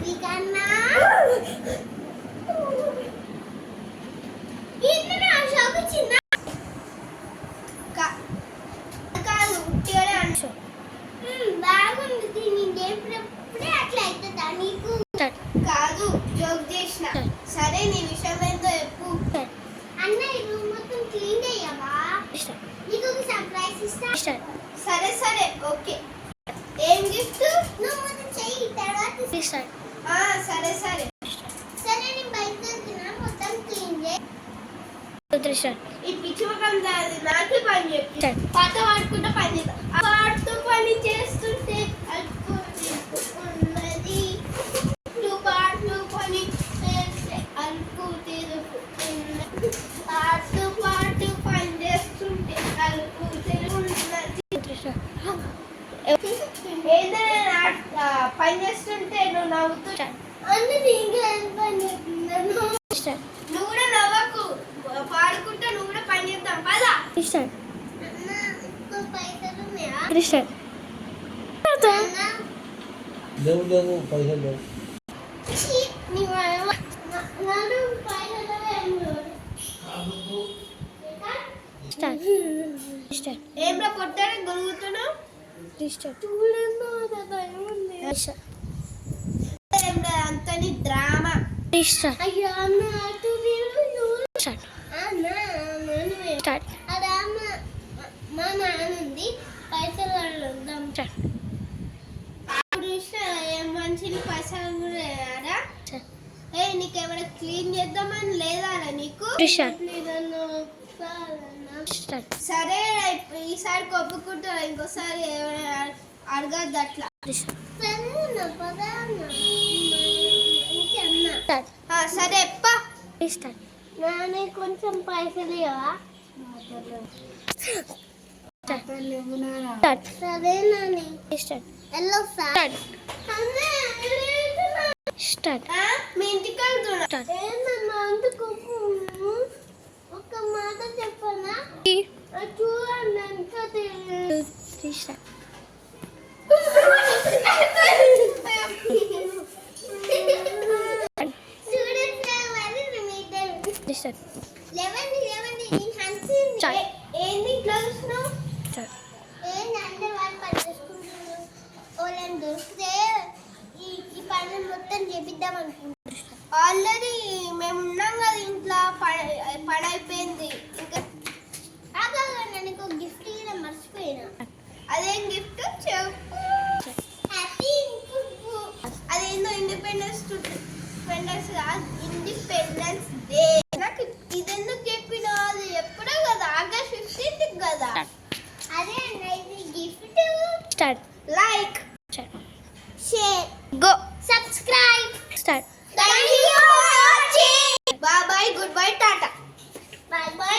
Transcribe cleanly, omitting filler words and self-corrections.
ఇకన్నా ఇన్న షాప్ చిన్న కాదు ఉట్టిగానే అంశ బాగుంది దీని ఎప్పుడే అట్లా అవుతుందా నీకు కాదు జోక్ చేసిన సరే నీ విషయం ఏంటో చెప్పు అన్న ఈ రూమ్ మొత్తం క్లీన్ చేయవా నీకు ఒక సర్ప్రైజ్ ఇస్తా సరే సరే ఓకే ఏం గిఫ్ట్ నువ్వు మొత్తం చెయ్యి తర్వాత సరే సరే సరే నేను బయటకు వెళ్తున్నా మొత్తం క్లీన్ చేయి ఈ పిచ్చి మొక్కం దాది నాకే పని చెప్పి పాట పాడుకుంటూ పని చేస్తా పాడుతూ పని చేస్తుంటే అల్పున్నది నువ్వు పాడుతూ పని చేస్తే అల్పు తిరుగుతున్నది పాడుతూ పాడుతూ పని చేస్తుంటే అల్పు తిరుగుతున్నది ఏదైనా పని చేస్తుంటే నువ్వు నవ్వుతూ నువ్వు కూడా నవ్వకు పాడుకుంటా నువ్వు కూడా పని చేద్దాం పదా ఏం కొట్టాడు గొలుగుతున్నావు అంతని డ్రామా మా నాన్నుంది పైసలు వద్దాం ఏం మంచి పైసలు కూడా నీకేమైనా క్లీన్ చేద్దామని లేదా నీకు సరే ఈసారి కొప్పుకుంటా ఇంకోసారి అడగద్దు అట్లా సరే నానే కొంచెం పైసలు ఇవ్వవా సరే నాని మీ ఇంటికి వెళ్తున్నా అందుకు ఒక మాట చెప్పనా చూడండి ఇంకా ఏంది చూస్తున్నావు ఏంటంటే వాళ్ళు పని చేసుకుంటున్నారు వాళ్ళని దొరికితే ఈ పని మొత్తం చేపిద్దాం అనుకుంటున్నాం ఆల్రెడీ మేము ఉన్నాం కదా ఇంట్లో పని అయిపోయింది ఇంకా నీకు గిఫ్ట్ ఇవ్వడం మర్చిపోయినా అదేం గిఫ్ట్ చెప్పు అదేందో ఇండిపెండెన్స్ డే నాకు ఇదెందుకు చెప్పినా అది ఎప్పుడో కదా ఆగస్ట్ 15th కదా అదే ఇది gift like share go subscribe